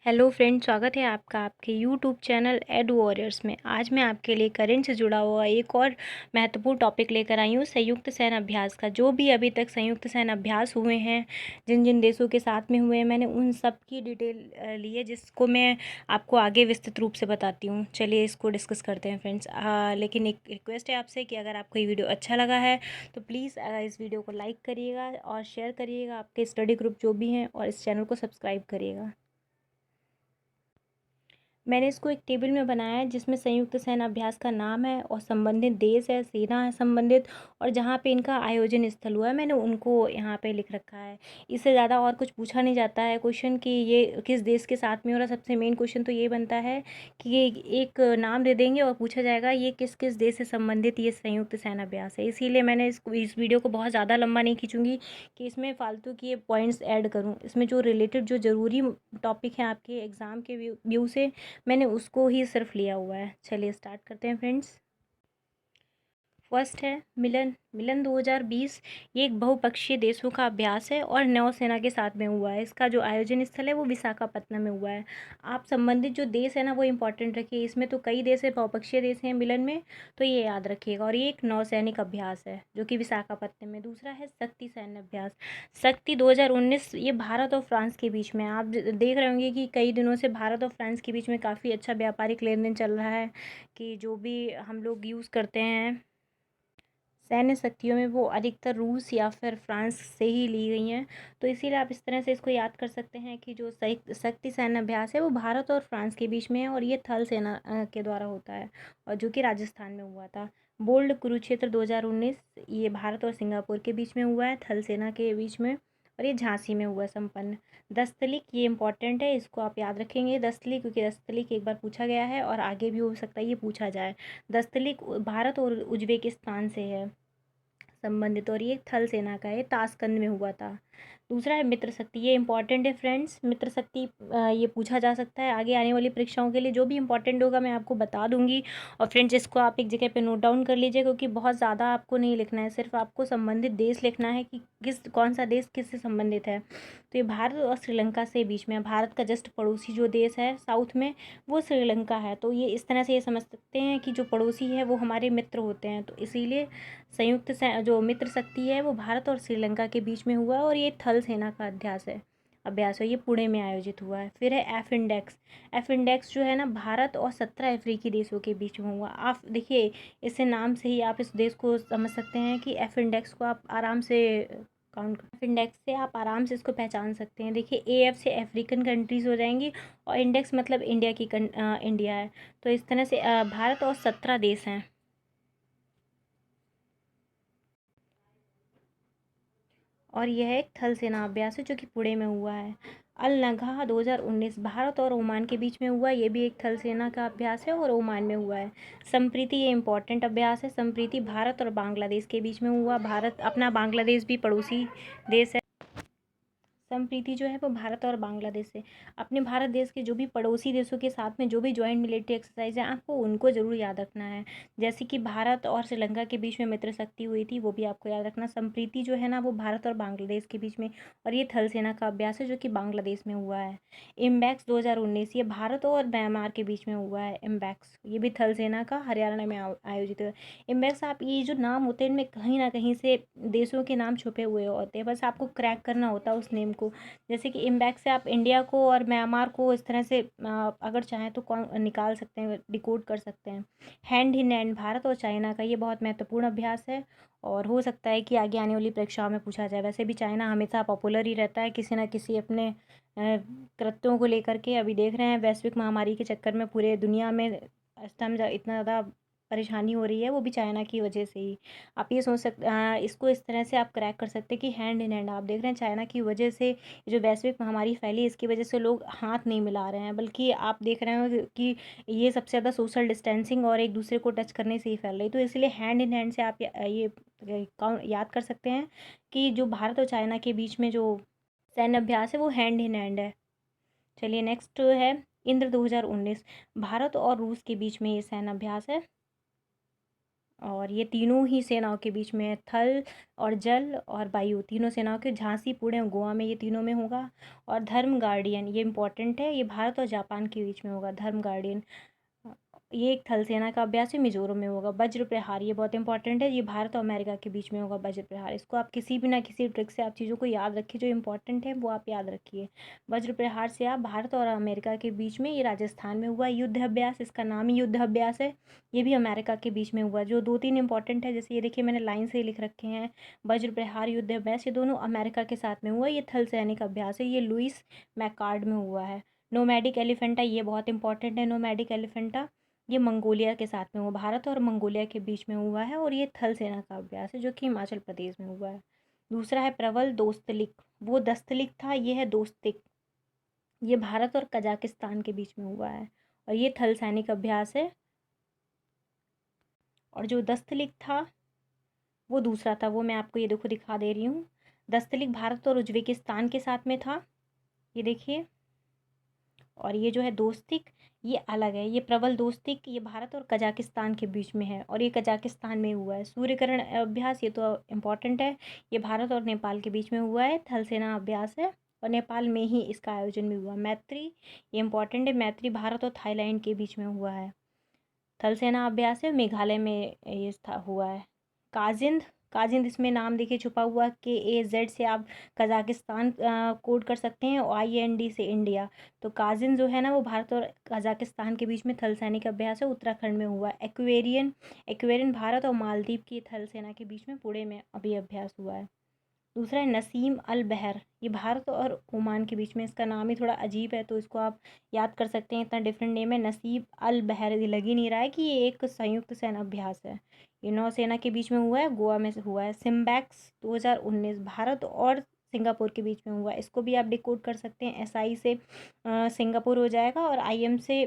Hello friend, स्वागत है आपका आपके यूट्यूब चैनल एड वॉरियर्स में। आज मैं आपके लिए करंट से जुड़ा हुआ एक और महत्वपूर्ण टॉपिक लेकर आई हूँ, संयुक्त सैन्य अभ्यास का। जो भी अभी तक संयुक्त सैन्य अभ्यास हुए हैं, जिन जिन देशों के साथ में हुए हैं, मैंने उन सब की डिटेल ली है, जिसको मैं आपको आगे विस्तृत रूप से बताती हूँ। चलिए इसको डिस्कस करते हैं फ्रेंड्स। लेकिन एक रिक्वेस्ट है आपसे कि अगर आपको ये वीडियो अच्छा लगा है तो प्लीज़ इस वीडियो को लाइक करिएगा और शेयर करिएगा आपके स्टडी ग्रुप जो भी हैं, और इस चैनल को सब्सक्राइब करिएगा। मैंने इसको एक टेबल में बनाया है जिसमें संयुक्त सैन्य अभ्यास का नाम है और संबंधित देश है, सेना है संबंधित, और जहाँ पे इनका आयोजन स्थल हुआ है मैंने उनको यहाँ पे लिख रखा है। इससे ज़्यादा और कुछ पूछा नहीं जाता है क्वेश्चन कि ये किस देश के साथ में हो रहा। सबसे मेन क्वेश्चन तो ये बनता है कि ये एक नाम दे देंगे और पूछा जाएगा ये किस किस देश से संबंधित ये संयुक्त सैन्य अभ्यास है। इसीलिए मैंने इस वीडियो को बहुत ज़्यादा लंबा नहीं खींचूंगी कि इसमें फालतू की ये पॉइंट्स ऐड करूँ। इसमें जो रिलेटेड जो ज़रूरी टॉपिक हैं आपके एग्ज़ाम के व्यू से, मैंने उसको ही सिर्फ लिया हुआ है। चलिए स्टार्ट करते हैं फ्रेंड्स। फर्स्ट है मिलन। मिलन 2020 ये एक बहुपक्षीय देशों का अभ्यास है और नौसेना के साथ में हुआ है। इसका जो आयोजन स्थल है वो विशाखापत्तनम में हुआ है। आप संबंधित जो देश है ना वो इम्पोर्टेंट रखिए। इसमें तो कई देश है, बहुपक्षीय देश हैं मिलन में, तो ये याद रखिएगा। और ये एक नौसैनिक अभ्यास है जो कि विशाखापत्तनम में। दूसरा है शक्ति सैन्य अभ्यास। शक्ति 2019 ये भारत और फ्रांस के बीच में। आप देख रहे होंगे कि कई दिनों से भारत और फ्रांस के बीच में काफ़ी अच्छा व्यापारिक लेन देन चल रहा है, कि जो भी हम लोग यूज़ करते हैं सैन्य शक्तियों में वो अधिकतर रूस या फिर फ्रांस से ही ली गई हैं। तो इसीलिए आप इस तरह से इसको याद कर सकते हैं कि जो शक्ति सैन्य अभ्यास है वो भारत और फ्रांस के बीच में है, और ये थल सेना के द्वारा होता है, और जो कि राजस्थान में हुआ था। बोल्ड कुरुक्षेत्र 2019 ये भारत और सिंगापुर के बीच में हुआ है, थल सेना के बीच में, और ये झांसी में हुआ संपन्न। दस्तलिक ये इंपॉर्टेंट है, इसको आप याद रखेंगे दस्तलिक, क्योंकि दस्तलिक एक बार पूछा गया है और आगे भी हो सकता है ये पूछा जाए। दस्तलिक भारत और उज्बेकिस्तान से है संबंधित, और ये थल सेना का है, ताशकंद में हुआ था। दूसरा है मित्र शक्ति। ये इंपॉर्टेंट है फ्रेंड्स, मित्र शक्ति ये पूछा जा सकता है आगे आने वाली परीक्षाओं के लिए। जो भी इंपॉर्टेंट होगा मैं आपको बता दूंगी। और फ्रेंड्स इसको आप एक जगह पे नोट डाउन कर लीजिए, क्योंकि बहुत ज़्यादा आपको नहीं लिखना है, सिर्फ आपको संबंधित देश लिखना है कि कौन सा देश किससे संबंधित है। तो ये भारत और श्रीलंका से बीच में है। भारत का जस्ट पड़ोसी जो देश है साउथ में वो श्रीलंका है। तो ये इस तरह से ये समझ सकते हैं कि जो पड़ोसी है वो हमारे मित्र होते हैं। तो इसीलिए संयुक्त जो मित्र शक्ति है वो भारत और श्रीलंका के बीच में हुआ है, और ये थल सेना का अभ्यास है। ये पुणे में आयोजित हुआ है। फिर है एफ इंडेक्स। एफ इंडेक्स जो है ना भारत और 17 अफ्रीकी देशों के बीच में हुआ। आप देखिए इससे नाम से ही आप इस देश को समझ सकते हैं कि एफ इंडेक्स को आप आराम से काउंट एफ इंडेक्स से आप आराम से इसको पहचान सकते हैं। देखिए ए एफ से अफ्रीकन कंट्रीज़ हो जाएंगी, और इंडेक्स मतलब इंडिया की इंडिया है। तो इस तरह से भारत और 17 देश हैं। और यह एक थल सेना अभ्यास है जो कि पुणे में हुआ है। अल नगहा 2019 भारत और ओमान के बीच में हुआ। ये भी एक थल सेना का अभ्यास है और ओमान में हुआ है। संप्रीति ये इंपॉर्टेंट अभ्यास है। संप्रीति भारत और बांग्लादेश के बीच में हुआ। भारत अपना बांग्लादेश भी पड़ोसी देश है। संप्रीति जो है वो भारत और बांग्लादेश से, अपने भारत देश के जो भी पड़ोसी देशों के साथ में जो भी जॉइंट मिलिट्री एक्सरसाइज है आपको उनको जरूर याद रखना है। जैसे कि भारत और श्रीलंका के बीच में मित्र शक्ति हुई थी, वो भी आपको याद रखना। संप्रीति जो है ना वो भारत और बांग्लादेश के बीच में, और ये थल सेना का अभ्यास है जो कि बांग्लादेश में हुआ है। इम्बैक्स 2019 ये भारत और म्यांमार के बीच में हुआ है। इम्बैक्स ये भी थल सेना का हरियाणा में आयोजित हुआ। इम्बैक्स आप ये जो नाम होते हैं इनमें कहीं ना कहीं से देशों के नाम छुपे हुए होते हैं, बस आपको क्रैक करना होता है उस नेम को। जैसे कि इम्बैक्स से आप इंडिया को और म्यांमार को इस तरह से अगर चाहें तो कौन निकाल सकते हैं, डिकोड कर सकते हैं। हैंड इन हैंड भारत और चाइना का ये बहुत महत्वपूर्ण अभ्यास है, और हो सकता है कि आगे आने वाली परीक्षाओं में पूछा जाए। वैसे भी चाइना हमेशा पॉपुलर ही रहता है किसी न किसी अपने कृत्यों को लेकर के। अभी देख रहे हैं वैश्विक महामारी के चक्कर में पूरे दुनिया में इस टाइम इतना ज़्यादा परेशानी हो रही है, वो भी चाइना की वजह से ही। आप ये सोच सकते इसको इस तरह से आप क्रैक कर सकते हैं कि हैंड इन हैंड। आप देख रहे हैं चाइना की वजह से जो वैश्विक महामारी फैली इसकी वजह से लोग हाथ नहीं मिला रहे हैं, बल्कि आप देख रहे हो कि ये सबसे ज़्यादा सोशल डिस्टेंसिंग और एक दूसरे को टच करने से ही फैल रही। तो इसलिए हैंड इन हैंड से आप ये याद कर सकते हैं कि जो भारत और चाइना के बीच में जो सैन्य अभ्यास है वो हैंड इन हैंड है। चलिए नेक्स्ट है इंद्र 2019 भारत और रूस के बीच में ये सैन्य अभ्यास है। और ये तीनों ही सेनाओं के बीच में है, थल और जल और वायु, तीनों सेनाओं के, झांसी, पुणे और गोवा में ये तीनों में होगा। और धर्म गार्डियन, ये इंपॉर्टेंट है, ये भारत और जापान के बीच में होगा, धर्म गार्डियन। ये एक थल सेना का अभ्यास है, मिजोरम में होगा। वज्र प्रहार, ये बहुत इंपॉर्टेंट है, ये भारत और अमेरिका के बीच में होगा वज्र प्रहार। इसको आप किसी भी ना किसी ट्रिक से आप चीज़ों को याद रखिए, जो इंपॉर्टेंट है वो आप याद रखिए। वज्र प्रहार से आप भारत और अमेरिका के बीच में, ये राजस्थान में हुआ युद्ध अभ्यास, इसका नाम ही युद्ध अभ्यास है। ये भी अमेरिका के बीच में हुआ। जो 2-3 इंपॉर्टेंट है, जैसे ये देखिए मैंने लाइन से लिख रखे हैं, वज्र प्रहार, युद्ध अभ्यास, ये दोनों अमेरिका के साथ में हुआ। ये थल सैनिक अभ्यास है, ये लुइस मैककार्ड में हुआ है। नोमैडिक एलिफेंटा, ये बहुत इंपॉर्टेंट है, नोमैडिक एलिफेंटा, ये मंगोलिया के साथ में हुआ, भारत और मंगोलिया के बीच में हुआ है। और ये थल सेना का अभ्यास है, जो कि हिमाचल प्रदेश में हुआ है। दूसरा है प्रबल दोस्तलिक, वो दस्तलिक था, ये है दोस्तिक, ये भारत और कजाकिस्तान के बीच में हुआ है। और ये थल सैनिक अभ्यास है। और जो दस्तलिक था वो दूसरा था, वो मैं आपको ये देखो दिखा दे रही हूँ। दस्तलिक भारत और उज्बेकिस्तान के साथ में था, ये देखिए। और ये जो है दोस्तिक, ये अलग है, ये प्रबल दोस्तिक, ये भारत और कजाकिस्तान के बीच में है, और ये कजाकिस्तान में हुआ है। सूर्यकरण अभ्यास, ये तो इम्पॉर्टेंट है, ये भारत और नेपाल के बीच में हुआ है, थल सेना अभ्यास है, और नेपाल में ही इसका आयोजन भी हुआ। मैत्री, ये इम्पॉर्टेंट है, मैत्री भारत और थाईलैंड के बीच में हुआ है, थल सेना अभ्यास है, मेघालय में ये हुआ है। काजिंद, काजिंद, इसमें नाम देखिए छुपा हुआ, KAZ से आप कजाकिस्तान कोड कर सकते हैं, और IND से इंडिया। तो काजिंद जो है ना, वो भारत और कजाकिस्तान के बीच में थल सैनिक अभ्यास है, उत्तराखंड में हुआ है। एक्वेरियन, एक्वेरियन भारत और मालदीव की थल सेना के बीच में पुणे में अभी अभ्यास हुआ है। दूसरा है नसीम अल बहर, ये भारत और ओमान के बीच में, इसका नाम ही थोड़ा अजीब है तो इसको आप याद कर सकते हैं, इतना डिफरेंट नेम है, नसीब अल बहर। ये लग ही नहीं रहा है कि ये एक संयुक्त सेना अभ्यास है। ये नौसेना के बीच में हुआ है, गोवा में हुआ है। सिम्बैक्स 2019 भारत और सिंगापुर के बीच में हुआ है, इसको भी आप डिकोड कर सकते हैं। SI से सिंगापुर हो जाएगा, और IM से,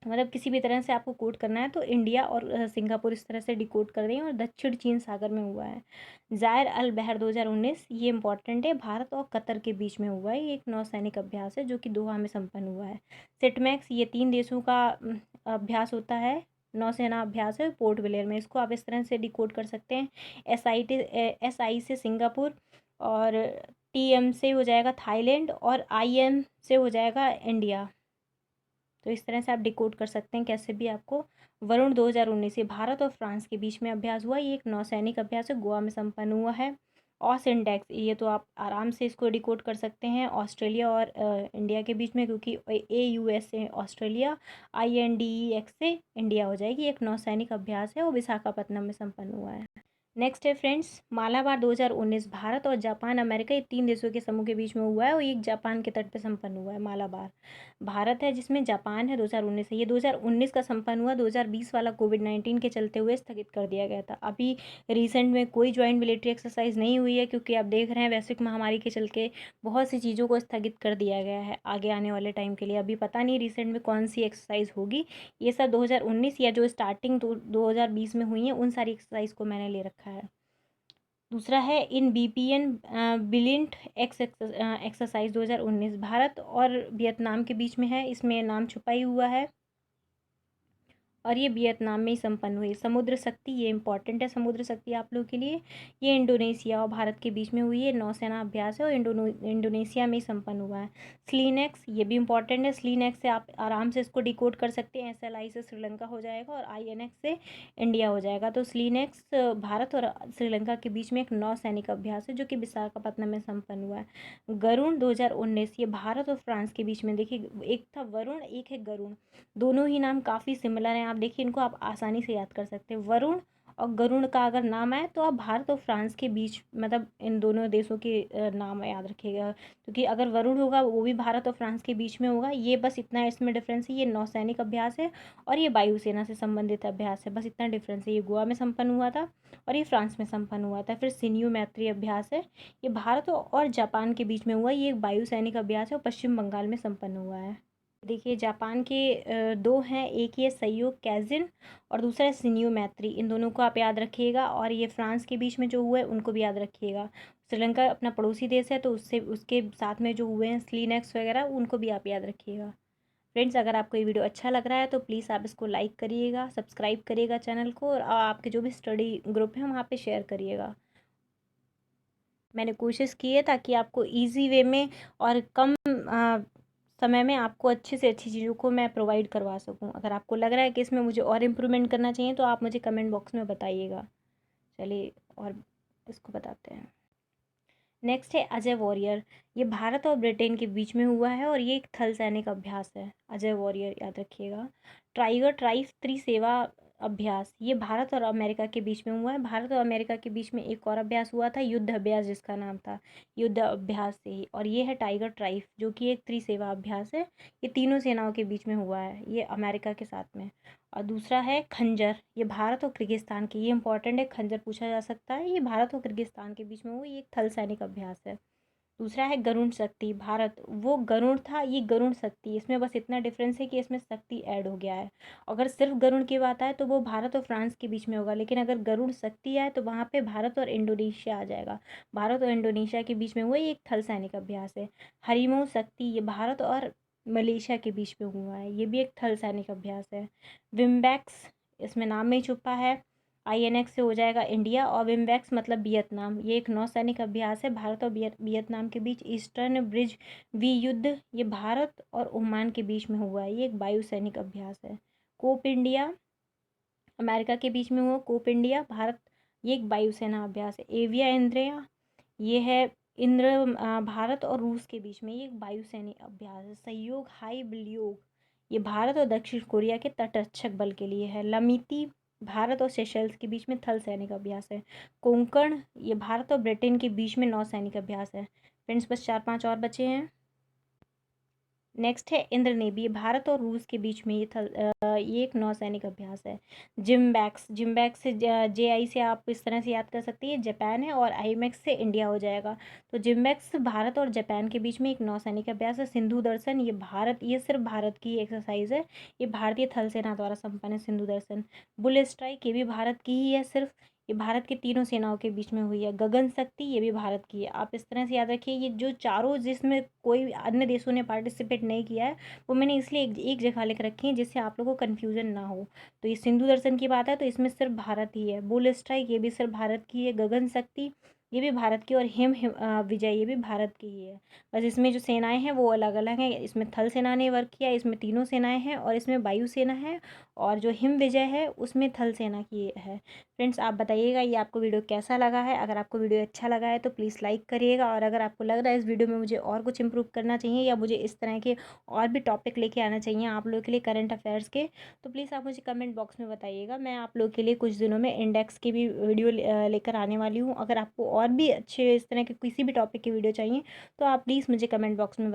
मतलब किसी भी तरह से आपको कोड करना है तो इंडिया और सिंगापुर इस तरह से डिकोड कर रहे हैं। और दक्षिण चीन सागर में हुआ है। जायर अल बहर 2019, ये इंपॉर्टेंट है, भारत और कतर के बीच में हुआ है, ये एक नौसैनिक अभ्यास है जो कि दोहा में संपन्न हुआ है। सिटमैक्स, ये 3 देशों का अभ्यास होता है, नौसेना अभ्यास है, पोर्ट ब्लेयर में। इसको आप इस तरह से डिकोड कर सकते हैं, SI से सिंगापुर, और TM से हो जाएगा थाईलैंड, और IM से हो जाएगा इंडिया। तो इस तरह से आप डिकोड कर सकते हैं कैसे भी आपको। वरुण 2019, ये भारत और फ्रांस के बीच में अभ्यास हुआ, ये एक नौसैनिक अभ्यास है, गोवा में संपन्न हुआ है। ऑस इंडेक्स, ये तो आप आराम से इसको डिकोड कर सकते हैं, ऑस्ट्रेलिया और इंडिया के बीच में, क्योंकि AUS से ऑस्ट्रेलिया, INDEX से इंडिया हो जाएगी, एक नौसैनिक अभ्यास है, और विशाखापत्तनम में संपन्न हुआ है। नेक्स्ट है फ्रेंड्स, मालाबार 2019, भारत और जापान अमेरिका, ये 3 देशों के समूह के बीच में हुआ है, और एक जापान के तट पे संपन्न हुआ है। मालाबार भारत है जिसमें जापान है, 2019 है। ये 2019 का संपन्न हुआ, 2020 वाला कोविड-19 के चलते हुए स्थगित कर दिया गया था। अभी रिसेंट में कोई ज्वाइंट मिलिट्री एक्सरसाइज नहीं हुई है, क्योंकि आप देख रहे हैं वैश्विक महामारी के चलते बहुत सी चीज़ों को स्थगित कर दिया गया है आगे आने वाले टाइम के लिए। अभी पता नहीं रिसेंट में कौन सी एक्सरसाइज होगी। ये सब 2019 या जो स्टार्टिंग 2020 में हुई हैं उन सारी एक्सरसाइज को मैंने ले रखा है। दूसरा है इन BPN बिलियंट एक्सरसाइज 2019, भारत और वियतनाम के बीच में है, इसमें नाम छुपा ही हुआ है, और ये वियतनाम में ही संपन्न हुई। समुद्र शक्ति, ये इंपॉर्टेंट है, समुद्र शक्ति आप लोगों के लिए, ये इंडोनेशिया और भारत के बीच में हुई है, नौसेना अभ्यास है, और इंडोनेशिया में ही संपन्न हुआ है। स्लीनेक्स, ये भी इंपॉर्टेंट है, स्लीनेक्स से आप आराम से इसको डिकोड कर सकते हैं, SLI से श्रीलंका हो जाएगा, और INX से इंडिया हो जाएगा। तो स्लीनेक्स भारत और श्रीलंका के बीच में एक नौसैनिक अभ्यास है, जो कि विशाखापत्तनम में संपन्न हुआ है। गरुण 2019, ये भारत और फ्रांस के बीच में, देखिए एक था वरुण, एक है गरुण, दोनों ही नाम काफ़ी सिमिलर हैं। आप देखिए इनको आप आसानी से याद कर सकते हैं। वरुण और गरुण का अगर नाम आए तो आप भारत और फ्रांस के बीच, मतलब इन दोनों देशों के नाम याद रखिएगा, क्योंकि अगर वरुण होगा वो भी भारत और फ्रांस के बीच में होगा। ये बस इतना इसमें डिफरेंस है, ये नौसैनिक अभ्यास है और ये वायुसेना से संबंधित अभ्यास है, बस इतना डिफरेंस है। ये गोवा में संपन्न हुआ था और ये फ्रांस में संपन्न हुआ था। फिर सिन्यू मैत्री अभ्यास है, ये भारत और जापान के बीच में हुआ, ये एक वायुसैनिक अभ्यास है और पश्चिम बंगाल में संपन्न हुआ है। देखिए जापान के 2 हैं, एक ये सहयोग कैजिन और दूसरा है सिन्यू मैत्री, इन दोनों को आप याद रखिएगा। और ये फ्रांस के बीच में जो हुआ है उनको भी याद रखिएगा। श्रीलंका अपना पड़ोसी देश है तो उससे उसके साथ में जो हुए हैं स्लीनेक्स वगैरह, उनको भी आप याद रखिएगा। फ्रेंड्स, अगर आपको ये वीडियो अच्छा लग रहा है तो प्लीज़ आप इसको लाइक करिएगा, सब्सक्राइब करिएगा चैनल को, और आपके जो भी स्टडी ग्रुप है वहाँ पे शेयर करिएगा। मैंने कोशिश की है ताकि आपको ईज़ी वे में और कम समय में आपको अच्छी से अच्छी चीज़ों को मैं प्रोवाइड करवा सकूं। अगर आपको लग रहा है कि इसमें मुझे और इम्प्रूवमेंट करना चाहिए तो आप मुझे कमेंट बॉक्स में बताइएगा। चलिए और इसको बताते हैं। नेक्स्ट है अजय वॉरियर। ये भारत और ब्रिटेन के बीच में हुआ है और ये एक थल सैनिक अभ्यास है। अजय वॉरियर याद रखिएगा। टाइगर ट्राइब त्रिसेवा अभ्यास, ये भारत और अमेरिका के बीच में हुआ है। भारत और अमेरिका के बीच में एक और अभ्यास हुआ था, युद्ध अभ्यास, जिसका नाम था युद्ध अभ्यास से ही। और ये है टाइगर ट्राइब, जो कि एक त्रिसेवा अभ्यास है। ये तीनों सेनाओं के बीच में हुआ है, ये अमेरिका के साथ में। और दूसरा है खंजर, ये भारत और किर्गिस्तान की, ये इंपॉर्टेंट है, खंजर पूछा जा सकता है। ये भारत और किर्गिस्तान के बीच में हुआ, ये एक थल सैनिक अभ्यास है। दूसरा है गरुण शक्ति, भारत, वो गरुण था, ये गरुण शक्ति। इसमें बस इतना डिफरेंस है कि इसमें शक्ति ऐड हो गया है। अगर सिर्फ गरुण की बात आए तो वो भारत और फ्रांस के बीच में होगा, लेकिन अगर गरुण शक्ति आए तो वहाँ पे भारत और इंडोनेशिया आ जाएगा। भारत और इंडोनेशिया के बीच में हुआ, ये एक थल सैनिक अभ्यास है। हरिमो शक्ति, ये भारत और मलेशिया के बीच में हुआ है, ये भी एक थल सैनिक अभ्यास है। विम्बैक्स, इसमें नाम में ही छुपा है, INX से हो जाएगा इंडिया, और विम्बैक्स मतलब वियतनाम। ये एक नौसैनिक अभ्यास है भारत और वियतनाम के बीच। ईस्टर्न ब्रिज वियुद्ध, ये भारत और ओमान के बीच में हुआ है, ये एक वायुसैनिक अभ्यास है। कोप इंडिया, अमेरिका के बीच में हुआ कोप इंडिया, भारत, ये एक वायुसेना अभ्यास है। एविया इंद्रिया, ये है इंद्र, भारत और रूस के बीच में, ये एक वायुसैनिक अभ्यास है। सहयोग हाई वियोग, ये भारत और दक्षिण कोरिया के तटरक्षक बल के लिए है। लमिती, भारत और सेशल्स के बीच में थल सैनिक अभ्यास है। कोंकण, ये भारत और ब्रिटेन के बीच में नौसैनिक अभ्यास है। फ्रेंड्स, बस 4-5 और बचे हैं। नेक्स्ट है इंद्र नेवी, भारत और रूस के बीच में ये एक नौसैनिक अभ्यास है। जिम्बैक्स, जिम्बैक्स से JI से आप इस तरह से याद कर सकते हैं, जापान है, और IMX से इंडिया हो जाएगा। तो जिम्बैक्स भारत और जापान के बीच में एक नौसैनिक अभ्यास है। सिंधु दर्शन, ये भारत, ये सिर्फ भारत की एक्सरसाइज है, ये भारतीय थल सेना द्वारा संपन्न है सिंधु दर्शन। बुल स्ट्राइक, ये भी भारत की ही है सिर्फ, ये भारत की तीनों सेनाओं के बीच में हुई है। गगन शक्ति, ये भी भारत की है। आप इस तरह से याद रखिए, ये जो चारों जिसमें कोई अन्य देशों ने पार्टिसिपेट नहीं किया है, वो मैंने इसलिए एक जगह लिख रखी है जिससे आप लोगों को कन्फ्यूजन ना हो। तो ये सिंधु दर्शन की बात है तो इसमें सिर्फ भारत ही है। बुल स्ट्राइक, ये भी सिर्फ भारत की है। गगन शक्ति, ये भी भारत की, और विजय, ये भी भारत की ही है। बस इसमें जो सेनाएं हैं वो अलग अलग हैं। इसमें थल सेना ने वर्क किया, इसमें तीनों सेनाएं हैं, और इसमें वायु सेना है, और जो हिम विजय है उसमें थल सेना की है। फ्रेंड्स, आप बताइएगा ये आपको वीडियो कैसा लगा है। अगर आपको वीडियो अच्छा लगा है तो प्लीज़ लाइक करिएगा, और अगर आपको लग रहा है इस वीडियो में मुझे और कुछ इंप्रूव करना चाहिए, या मुझे इस तरह के और भी टॉपिक लेके आना चाहिए आप लोगों के लिए करंट अफेयर्स के, तो प्लीज़ आप मुझे कमेंट बॉक्स में बताइएगा। मैं आप लोगों के लिए कुछ दिनों में इंडेक्स की भी वीडियो लेकर आने वाली हूँ। अगर आपको और भी अच्छे इस तरह के किसी भी टॉपिक की वीडियो चाहिए तो आप प्लीज़ मुझे कमेंट बॉक्स में